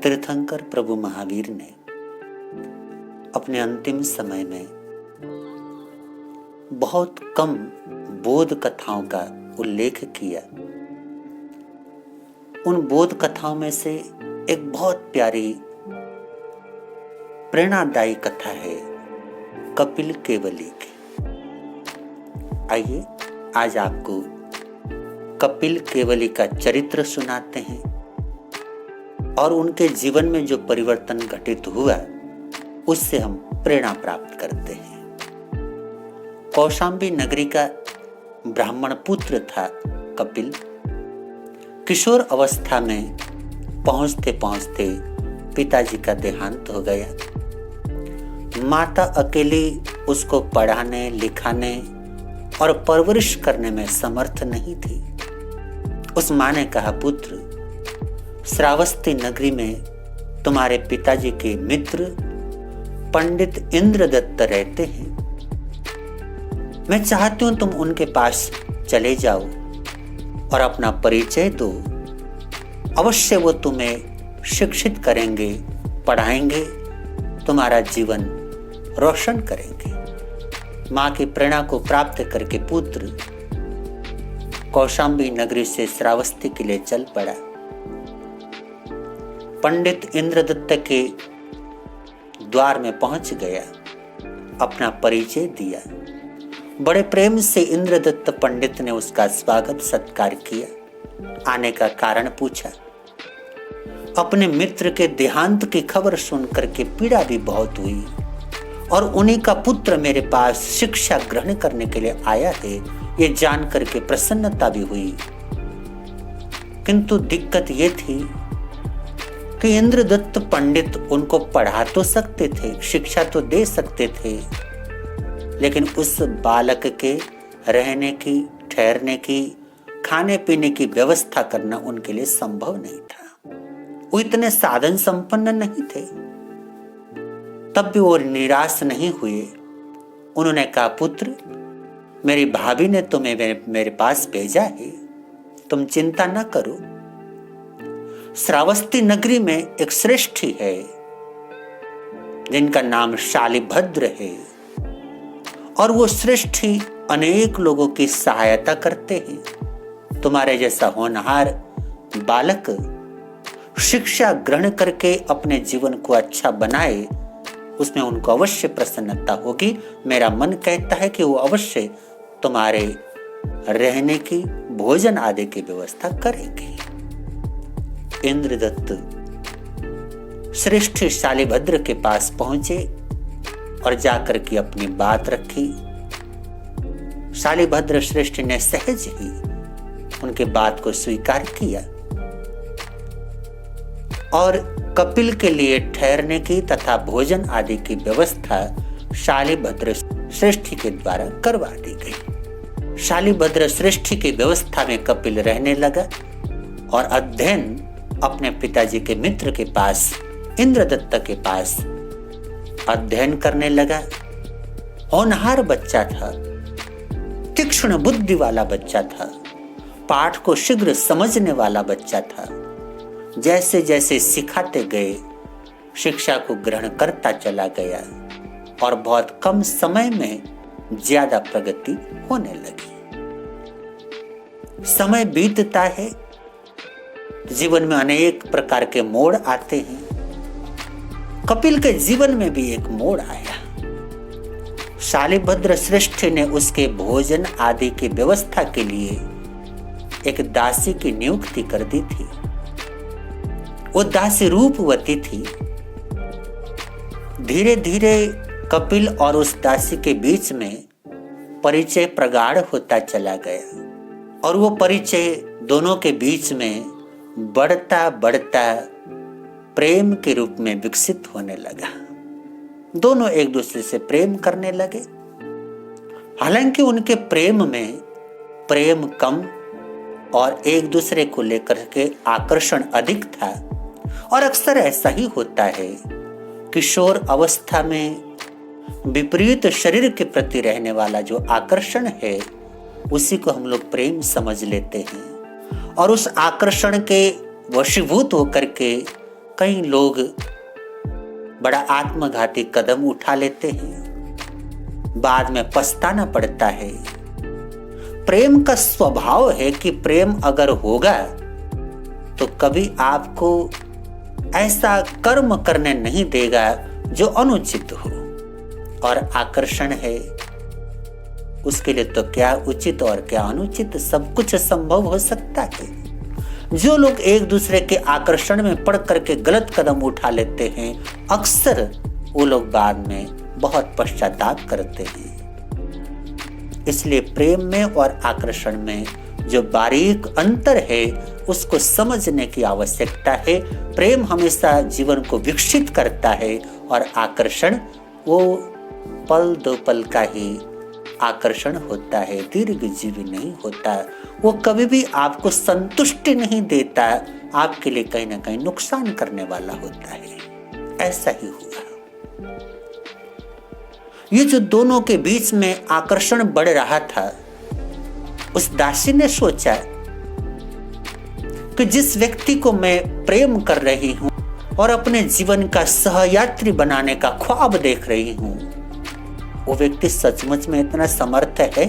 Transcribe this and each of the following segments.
तीर्थंकर प्रभु महावीर ने अपने अंतिम समय में बहुत कम बोध कथाओं का उल्लेख किया। उन बोध कथाओं में से एक बहुत प्यारी प्रेरणादायी कथा है कपिल केवली की। आइए आज आपको कपिल केवली का चरित्र सुनाते हैं और उनके जीवन में जो परिवर्तन घटित हुआ उससे हम प्रेरणा प्राप्त करते हैं। कौशाम्बी नगरी का ब्राह्मण पुत्र था कपिल। किशोर अवस्था में पहुंचते पहुंचते पिताजी का देहांत हो गया। माता अकेली उसको पढ़ाने लिखाने और परवरिश करने में समर्थ नहीं थी। उस माँ ने कहा, पुत्र, श्रावस्ती नगरी में तुम्हारे पिताजी के मित्र पंडित इंद्रदत्त रहते हैं। मैं चाहती हूं तुम उनके पास चले जाओ और अपना परिचय दो। अवश्य वो तुम्हें शिक्षित करेंगे, पढ़ाएंगे, तुम्हारा जीवन रोशन करेंगे। मां की प्रेरणा को प्राप्त करके पुत्र कौशाम्बी नगरी से श्रावस्ती के लिए चल पड़ा। पंडित इंद्रदत्त के द्वार में पहुंच गया, अपना परिचय दिया। बड़े प्रेम से इंद्रदत्त पंडित ने उसका स्वागत सत्कार किया। आने का कारण पूछा। अपने मित्र के देहांत की खबर सुनकर के पीड़ा भी बहुत हुई और उन्हीं का पुत्र मेरे पास शिक्षा ग्रहण करने के लिए आया है, ये जान करके प्रसन्नता भी हुई। किंतु दिक्कत ये थी कि इंद्रदत्त पंडित उनको पढ़ा तो सकते थे, शिक्षा तो दे सकते थे, लेकिन उस बालक के रहने की, ठहरने की, खाने पीने की व्यवस्था करना उनके लिए संभव नहीं था। वो इतने साधन संपन्न नहीं थे। तब भी वो निराश नहीं हुए। उन्होंने कहा, पुत्र, मेरी भाभी ने तुम्हें मेरे पास भेजा है, तुम चिंता न करो। श्रावस्ती नगरी में एक श्रेष्ठी है जिनका नाम शालिभद्र है और वो श्रेष्ठी अनेक लोगों की सहायता करते हैं। तुम्हारे जैसा होनहार बालक शिक्षा ग्रहण करके अपने जीवन को अच्छा बनाए, उसमें उनको अवश्य प्रसन्नता होगी। मेरा मन कहता है कि वो अवश्य तुम्हारे रहने की, भोजन आदि की व्यवस्था करेंगे। इंद्रदत्त श्रेष्ठ शालिभद्र के पास पहुंचे और जाकर के अपनी बात रखी। शालिभद्र श्रेष्ठ ने सहज ही उनके बात को स्वीकार किया और कपिल के लिए ठहरने की तथा भोजन आदि की व्यवस्था शालिभद्र श्रेष्ठी के द्वारा करवा दी गई। शालिभद्र श्रेष्ठी की व्यवस्था में कपिल रहने लगा और अध्ययन अपने पिताजी के मित्र के पास, इंद्रदत्त के पास अध्ययन करने लगा। होनहार बच्चा था, तीक्ष्ण बुद्धि वाला बच्चा था, पाठ को शीघ्र समझने वाला बच्चा था। जैसे जैसे सिखाते गए शिक्षा को ग्रहण करता चला गया और बहुत कम समय में ज्यादा प्रगति होने लगी। समय बीतता है, जीवन में अनेक प्रकार के मोड़ आते हैं। कपिल के जीवन में भी एक मोड़ आया। शालिभद्र श्रेष्ठ ने उसके भोजन आदि की व्यवस्था के लिए एक दासी की नियुक्ति कर दी थी। वो दासी रूपवती थी। धीरे धीरे कपिल और उस दासी के बीच में परिचय प्रगाढ़ होता चला गया और वो परिचय दोनों के बीच में बढ़ता बढ़ता प्रेम के रूप में विकसित होने लगा। दोनों एक दूसरे से प्रेम करने लगे। हालांकि उनके प्रेम में प्रेम कम और एक दूसरे को लेकर के आकर्षण अधिक था और अक्सर ऐसा ही होता है। किशोर अवस्था में विपरीत शरीर के प्रति रहने वाला जो आकर्षण है उसी को हम लोग प्रेम समझ लेते हैं और उस आकर्षण के वशीभूत होकर के कई लोग बड़ा आत्मघाती कदम उठा लेते हैं, बाद में पछताना पड़ता है। प्रेम का स्वभाव है कि प्रेम अगर होगा तो कभी आपको ऐसा कर्म करने नहीं देगा जो अनुचित हो, और आकर्षण है उसके लिए तो क्या उचित और क्या अनुचित सब कुछ संभव हो सकता है। जो लोग एक दूसरे के आकर्षण में पड़ करके गलत कदम उठा लेते हैं, अक्सर वो लोग बाद में बहुत पश्चाताप करते हैं। इसलिए प्रेम में और आकर्षण में जो बारीक अंतर है उसको समझने की आवश्यकता है। प्रेम हमेशा जीवन को विकसित करता है और आकर्षण वो पल दो पल का ही आकर्षण होता है, दीर्घजीवी नहीं होता। वो कभी भी आपको संतुष्टि नहीं देता, आपके लिए कहीं ना कहीं नुकसान करने वाला होता है। ऐसा ही हुआ। ये जो दोनों के बीच में आकर्षण बढ़ रहा था, उस दासी ने सोचा कि जिस व्यक्ति को मैं प्रेम कर रही हूं और अपने जीवन का सहयात्री बनाने का ख्वाब देख रही हूं, वो व्यक्ति सचमुच में इतना समर्थ है?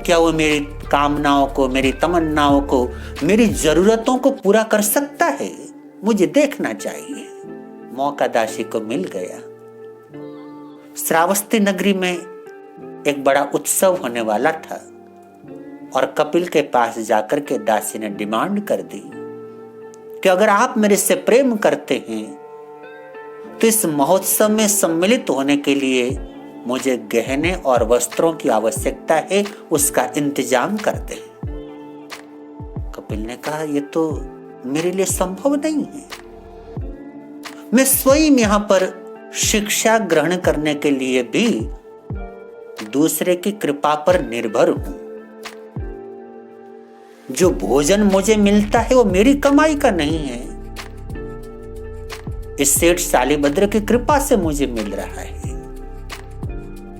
क्या वो मेरी कामनाओं को, मेरी तमन्नाओं को, मेरी जरूरतों को पूरा कर सकता है? मुझे देखना चाहिए। मौका दासी को मिल गया। श्रावस्ती नगरी में एक बड़ा उत्सव होने वाला था और कपिल के पास जाकर के दासी ने डिमांड कर दी कि अगर आप मेरे से प्रेम करते हैं तो इस महोत्सव में सम्मिलित होने के लिए मुझे गहने और वस्त्रों की आवश्यकता है, उसका इंतजाम कर दे। कपिल ने कहा, यह तो मेरे लिए संभव नहीं है। मैं स्वयं यहाँ पर शिक्षा ग्रहण करने के लिए भी दूसरे की कृपा पर निर्भर हूं। जो भोजन मुझे मिलता है वो मेरी कमाई का नहीं है, इस सेठ शालिभद्र की कृपा से मुझे मिल रहा है,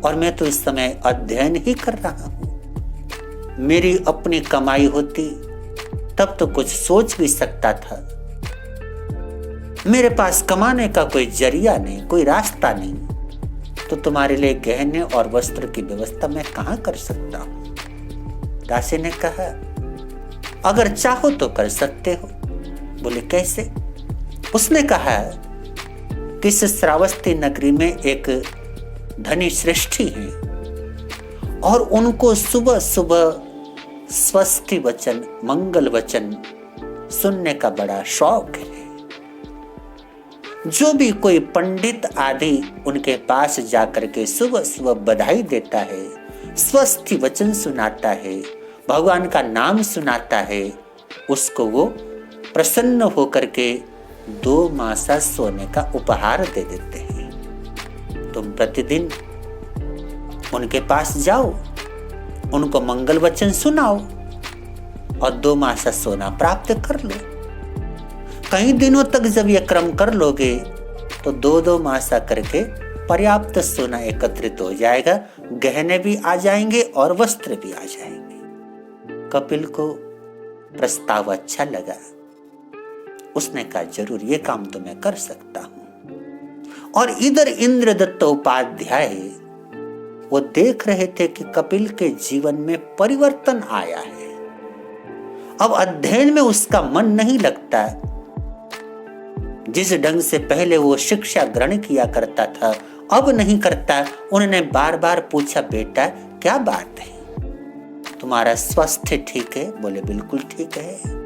और मैं तो इस समय अध्ययन ही कर रहा हूं। मेरी अपनी कमाई होती तब तो कुछ सोच भी सकता था। मेरे पास कमाने का कोई जरिया नहीं, कोई रास्ता नहीं, तो तुम्हारे लिए गहने और वस्त्र की व्यवस्था मैं कहां कर सकता हूं। दासी ने कहा, अगर चाहो तो कर सकते हो। बोले, कैसे? उसने कहा कि इस श्रावस्ती नगरी में एक धनी श्रेष्ठी हैं और उनको सुबह सुबह स्वस्ति वचन, मंगल वचन सुनने का बड़ा शौक है। जो भी कोई पंडित आदि उनके पास जाकर के सुबह सुबह बधाई देता है, स्वस्ति वचन सुनाता है, भगवान का नाम सुनाता है, उसको वो प्रसन्न होकर के 2 मासा सोने का उपहार दे देते हैं। तुम प्रतिदिन उनके पास जाओ, उनको मंगल वचन सुनाओ और 2 मासा सोना प्राप्त कर लो। कई दिनों तक जब ये क्रम कर लोगे तो 2-2 मासा करके पर्याप्त सोना एकत्रित हो जाएगा, गहने भी आ जाएंगे और वस्त्र भी आ जाएंगे। कपिल को प्रस्ताव अच्छा लगा। उसने कहा, जरूर ये काम तो मैं कर सकता हूं। और इधर इंद्रदत्त उपाध्याय वो देख रहे थे कि कपिल के जीवन में परिवर्तन आया है। अब अध्ययन में उसका मन नहीं लगता। जिस ढंग से पहले वो शिक्षा ग्रहण किया करता था, अब नहीं करता। उन्होंने बार बार पूछा, बेटा क्या बात है, तुम्हारा स्वास्थ्य ठीक है? बोले, बिल्कुल ठीक है।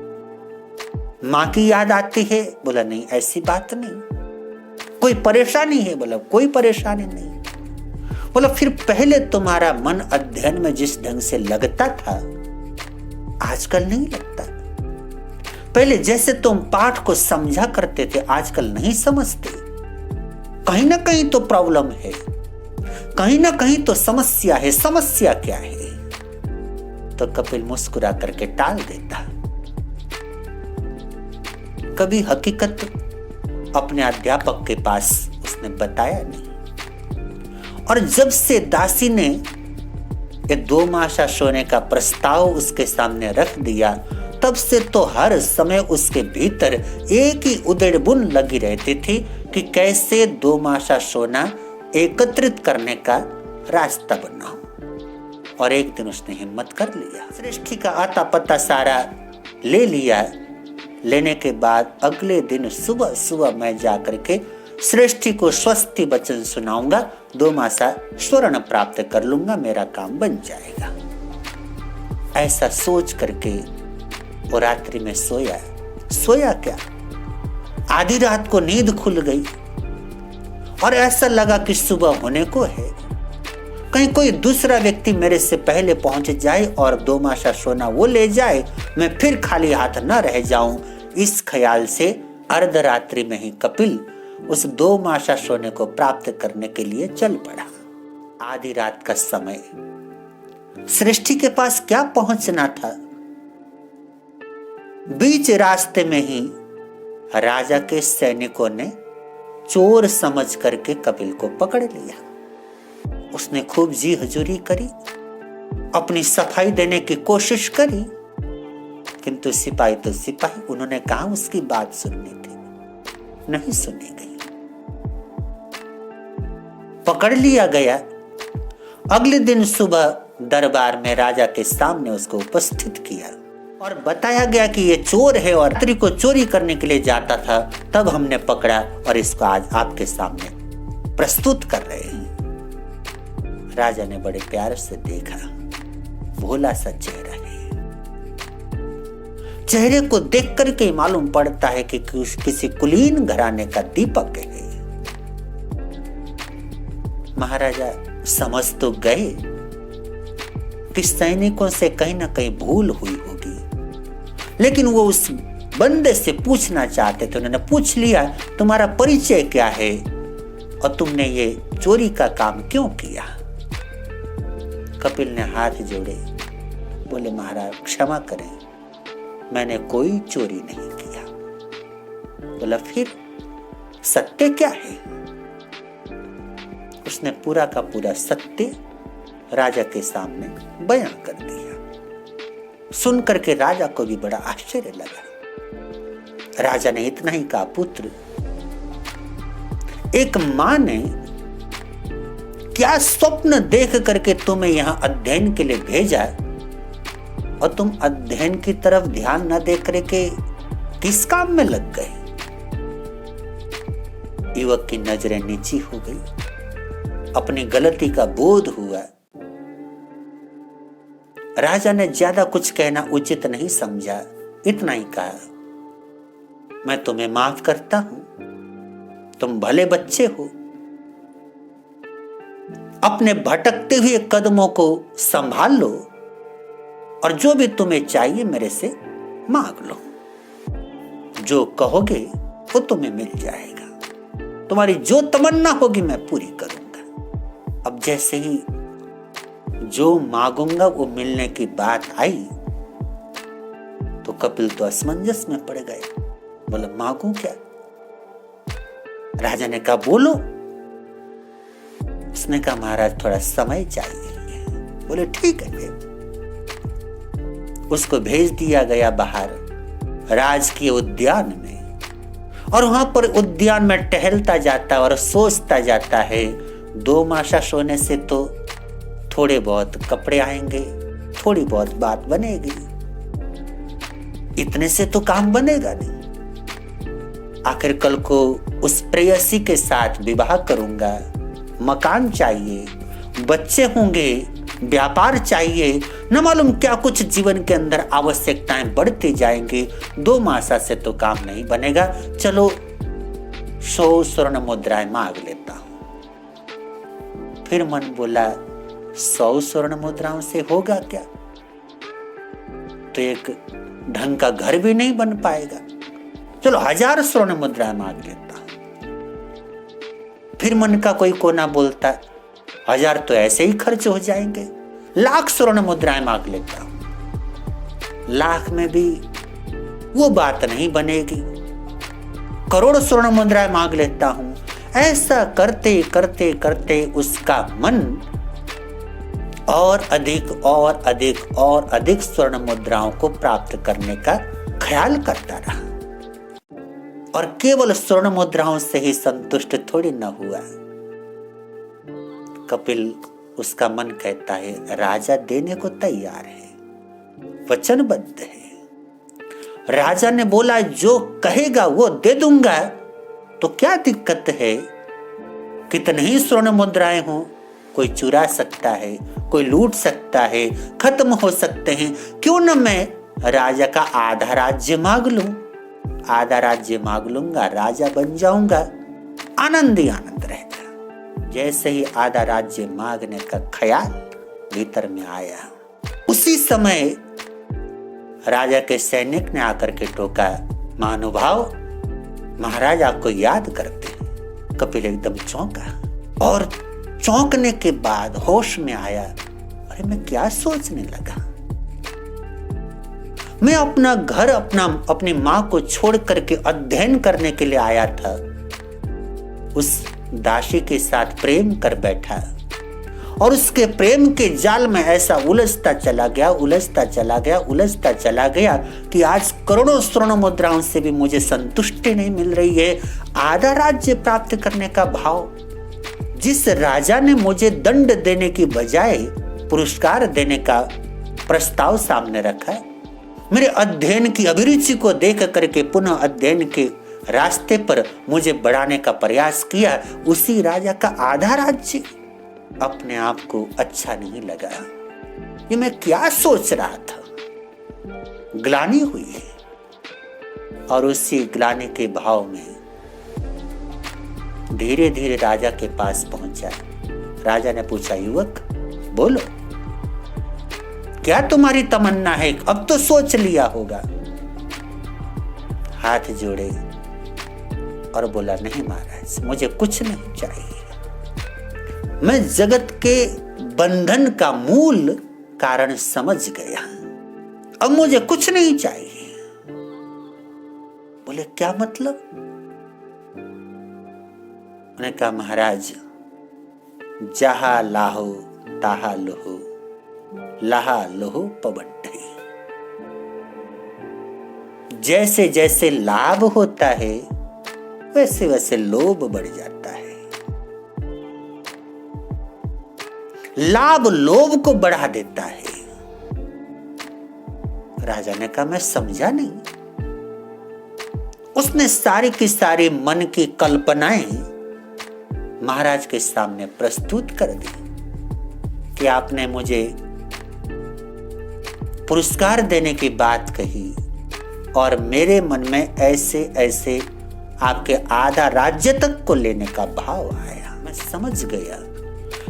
माँ की याद आती है? बोला, नहीं, ऐसी बात नहीं। कोई परेशानी है? बोला, कोई परेशानी नहीं। बोला, फिर पहले तुम्हारा मन अध्ययन में जिस ढंग से लगता था, आजकल नहीं लगता। पहले जैसे तुम पाठ को समझा करते थे, आजकल नहीं समझते। कहीं ना कहीं तो प्रॉब्लम है, कहीं ना कहीं तो समस्या है। समस्या क्या है? तो कपिल मुस्कुरा करके टाल देता। कभी हकीकत अपने अध्यापक के पास उसने बताया नहीं। और जब से दासी ने ये 2 मासा सोने का प्रस्ताव उसके सामने रख दिया, तब से तो हर समय उसके भीतर एक ही उधेड़-बुन लगी रहती थी कि कैसे दो मासा सोना एकत्रित करने का रास्ता बनाऊं। और एक दिन उसने हिम्मत कर लिया, सृष्टि का आता पता सारा ले लिया। लेने के बाद अगले दिन सुबह सुबह मैं जाकर के सृष्टि को स्वस्ति वचन सुनाऊंगा, 2 मासा स्वर्ण प्राप्त कर लूंगा, मेरा काम बन जाएगा। ऐसा सोच करके वो रात्रि में सोया क्या, आधी रात को नींद खुल गई और ऐसा लगा कि सुबह होने को है, कहीं कोई दूसरा व्यक्ति मेरे से पहले पहुंच जाए और 2 मासा सोना वो ले जाए, मैं फिर खाली हाथ न रह जाऊं। इस ख्याल से अर्धरात्रि में ही कपिल उस 2 मासा सोने को प्राप्त करने के लिए चल पड़ा। आधी रात का समय, सृष्टि के पास क्या पहुंचना था। बीच रास्ते में ही राजा के सैनिकों ने चोर समझ करके कपिल को पकड़ लिया। उसने खूब जी हजूरी करी, अपनी सफाई देने की कोशिश करी, किंतु सिपाही तो सिपाही, उन्होंने कहा उसकी बात सुननी थी, नहीं सुनी गई, पकड़ लिया गया। अगले दिन सुबह दरबार में राजा के सामने उसको उपस्थित किया और बताया गया कि ये चोर है और रात्रि को चोरी करने के लिए जाता था, तब हमने पकड़ा और इसको आज आपके सामने प्रस्तुत कर रहे हैं। राजा ने बड़े प्यार से देखा, भोला सा चेहरा है, चेहरे को देख करके मालूम पड़ता है कि किसी कुलीन घराने का दीपक है। महाराजा समझ तो गए कि सैनिकों से कहीं ना कहीं भूल हुई होगी, लेकिन वो उस बंदे से पूछना चाहते थे। उन्होंने पूछ लिया, तुम्हारा परिचय क्या है और तुमने ये चोरी का काम क्यों किया। कपिल ने हाथ जोड़े, बोले महाराज क्षमा करें, मैंने कोई चोरी नहीं किया। बोला फिर सत्य क्या है। उसने पूरा का पूरा सत्य राजा के सामने बयां कर दिया। सुन करके राजा को भी बड़ा आश्चर्य लगा। राजा ने इतना ही कहा, पुत्र, एक मां ने क्या स्वप्न देख करके तुम्हें यहां अध्ययन के लिए भेजा और तुम अध्ययन की तरफ ध्यान न दे करके किस काम में लग गए। युवक की नजरें नीची हो गई, अपनी गलती का बोध हुआ। राजा ने ज्यादा कुछ कहना उचित नहीं समझा, इतना ही कहा, मैं तुम्हें माफ करता हूं, तुम भले बच्चे हो, अपने भटकते हुए कदमों को संभाल लो और जो भी तुम्हें चाहिए मेरे से मांग लो, जो कहोगे वो तुम्हें मिल जाएगा, तुम्हारी जो तमन्ना होगी मैं पूरी करूंगा। अब जैसे ही जो मांगूंगा वो मिलने की बात आई तो कपिल तो असमंजस में पड़ गए। बोला मांगू क्या। राजा ने कहा बोलो। उसने कहा महाराज थोड़ा समय चाहिए। बोले ठीक है। उसको भेज दिया गया बाहर राजकीय उद्यान में और वहां पर उद्यान में टहलता जाता और सोचता जाता है, 2 मासा सोने से तो थोड़े बहुत कपड़े आएंगे, थोड़ी बहुत बात बनेगी, इतने से तो काम बनेगा नहीं। आखिर कल को उस प्रेयसी के साथ विवाह करूंगा, मकान चाहिए, बच्चे होंगे, व्यापार चाहिए, न मालूम क्या कुछ जीवन के अंदर आवश्यकताएं बढ़ती जाएंगी। 2 मासा से तो काम नहीं बनेगा, चलो 100 स्वर्ण मुद्राएं मांग लेता हूं। फिर मन बोला 100 स्वर्ण मुद्राओं से होगा क्या, तो एक ढंग का घर भी नहीं बन पाएगा, चलो 1000 स्वर्ण मुद्राएं मांग लेता। फिर मन का कोई कोना बोलता 1000 तो ऐसे ही खर्च हो जाएंगे, 1,00,000 स्वर्ण मुद्राएं मांग लेता हूं। 1,00,000 में भी वो बात नहीं बनेगी, करोड़ स्वर्ण मुद्राएं मांग लेता हूं। ऐसा करते करते करते उसका मन और अधिक स्वर्ण मुद्राओं को प्राप्त करने का ख्याल करता रहा। और केवल स्वर्ण मुद्राओं से ही संतुष्ट थोड़ी न हुआ। कपिल, उसका मन कहता है राजा देने को तैयार है, वचनबद्ध है। राजा ने बोला जो कहेगा वो दे दूंगा, तो क्या दिक्कत है? कितने ही स्वर्ण मुद्राएं हो, कोई चुरा सकता है, कोई लूट सकता है, खत्म हो सकते हैं। क्यों न मैं राजा का आधा राज्य मांग लूं? आधा राज्य मांग लूंगा, राजा बन जाऊंगा, आनंद ही आनंद रहेगा। जैसे ही आधा राज्य मांगने का ख्याल भीतर में आया, उसी समय राजा के सैनिक ने आकर के टोका, महानुभाव, महाराज आपको याद करते हैं। कपिल एकदम चौंका और चौंकने के बाद होश में आया, अरे मैं क्या सोचने लगा? मैं अपना घर, अपनी मां को छोड़ करके अध्ययन करने के लिए आया था। उस दासी के साथ प्रेम कर बैठा और उसके प्रेम के जाल में ऐसा उलझता चला गया कि आज करोड़ों स्वर्ण मुद्राओं से भी मुझे संतुष्टि नहीं मिल रही है। आधा राज्य प्राप्त करने का भाव, जिस राजा ने मुझे दंड देने की बजाय पुरस्कार देने का प्रस्ताव सामने रखा है, मेरे अध्ययन की अभिरुचि को देख करके पुनः अध्ययन के रास्ते पर मुझे बढ़ाने का प्रयास किया, उसी राजा का आधा राज्य। अपने आप को अच्छा नहीं लगा। ये मैं क्या सोच रहा था? ग्लानि हुई है। और उसी ग्लानि के भाव में धीरे धीरे राजा के पास पहुंचा। राजा ने पूछा, युवक बोलो, क्या तुम्हारी तमन्ना है? अब तो सोच लिया होगा। हाथ जोड़े और बोला, नहीं महाराज, मुझे कुछ नहीं चाहिए। मैं जगत के बंधन का मूल कारण समझ गया, अब मुझे कुछ नहीं चाहिए। बोले, क्या मतलब? उन्होंने कहा, महाराज, जहा लाहो ताहा लोहो, लहा लोहो पबड्ढे। जैसे जैसे लाभ होता है वैसे वैसे लोभ बढ़ जाता है। लाभ लोभ को बढ़ा देता है। राजा ने कहा, मैं समझा नहीं। उसने सारी की सारी मन की कल्पनाएं महाराज के सामने प्रस्तुत कर दी कि आपने मुझे पुरस्कार देने की बात कही और मेरे मन में ऐसे ऐसे आपके आधा राज्य तक को लेने का भाव आया। मैं समझ गया,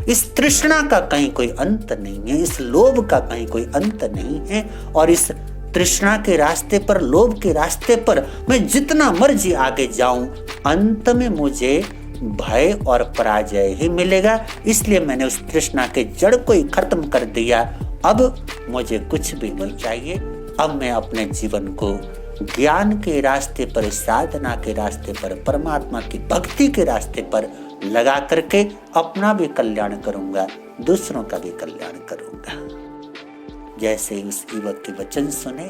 इस तृष्णा का कहीं कोई अंत नहीं है, इस लोभ का कहीं कोई अंत नहीं है। और इस तृष्णा के रास्ते पर, लोभ के रास्ते पर मैं जितना मर्जी आगे जाऊं, अंत में मुझे भय और पराजय ही मिलेगा। इसलिए मैंने उस तृष्णा के जड़ को ही खत्म कर दिया। अब मुझे कुछ भी नहीं चाहिए। अब मैं अपने जीवन को ज्ञान के रास्ते पर, साधना के रास्ते पर, परमात्मा की भक्ति के रास्ते पर लगा करके अपना भी कल्याण करूंगा, दूसरों का भी कल्याण करूंगा। जैसे उस युवक के वचन सुने,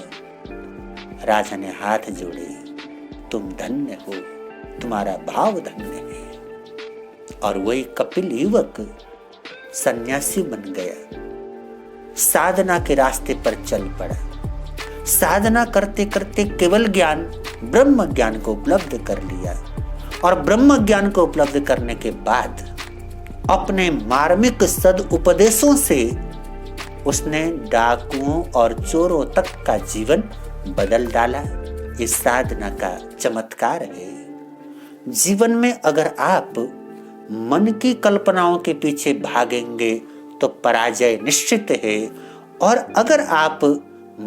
राजा ने हाथ जोड़े, तुम धन्य हो, तुम्हारा भाव धन्य है। और वही कपिल युवक सन्यासी बन गया, साधना के रास्ते पर चल पड़ा। साधना करते करते केवल ज्ञान, ब्रह्म ज्ञान को उपलब्ध कर लिया। और ब्रह्म ज्ञान को उपलब्ध करने के बाद अपने मार्मिक सद उपदेशों से उसने डाकुओं और चोरों तक का जीवन बदल डाला। इस साधना का चमत्कार है। जीवन में अगर आप मन की कल्पनाओं के पीछे भागेंगे तो पराजय निश्चित है। और अगर आप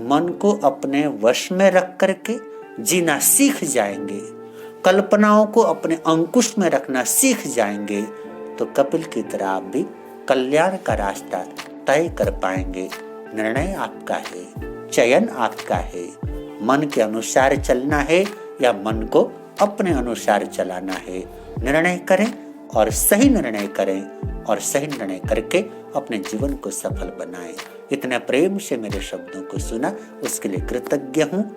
मन को अपने वश में रख करके जीना सीख जाएंगे, कल्पनाओं को अपने अंकुश में रखना सीख जाएंगे, तो कपिल की तरह आप भी कल्याण का रास्ता तय कर पाएंगे। निर्णय आपका है, चयन आपका है। मन के अनुसार चलना है या मन को अपने अनुसार चलाना है। निर्णय करें और सही निर्णय करें और सही निर्णय करके अपने जीवन को सफल बनाएं। इतने प्रेम से मेरे शब्दों को सुना उसके लिए कृतज्ञ हूँ।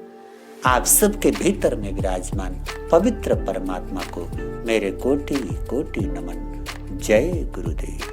आप सबके भीतर में विराजमान पवित्र परमात्मा को मेरे कोटि कोटि नमन। जय गुरुदेव।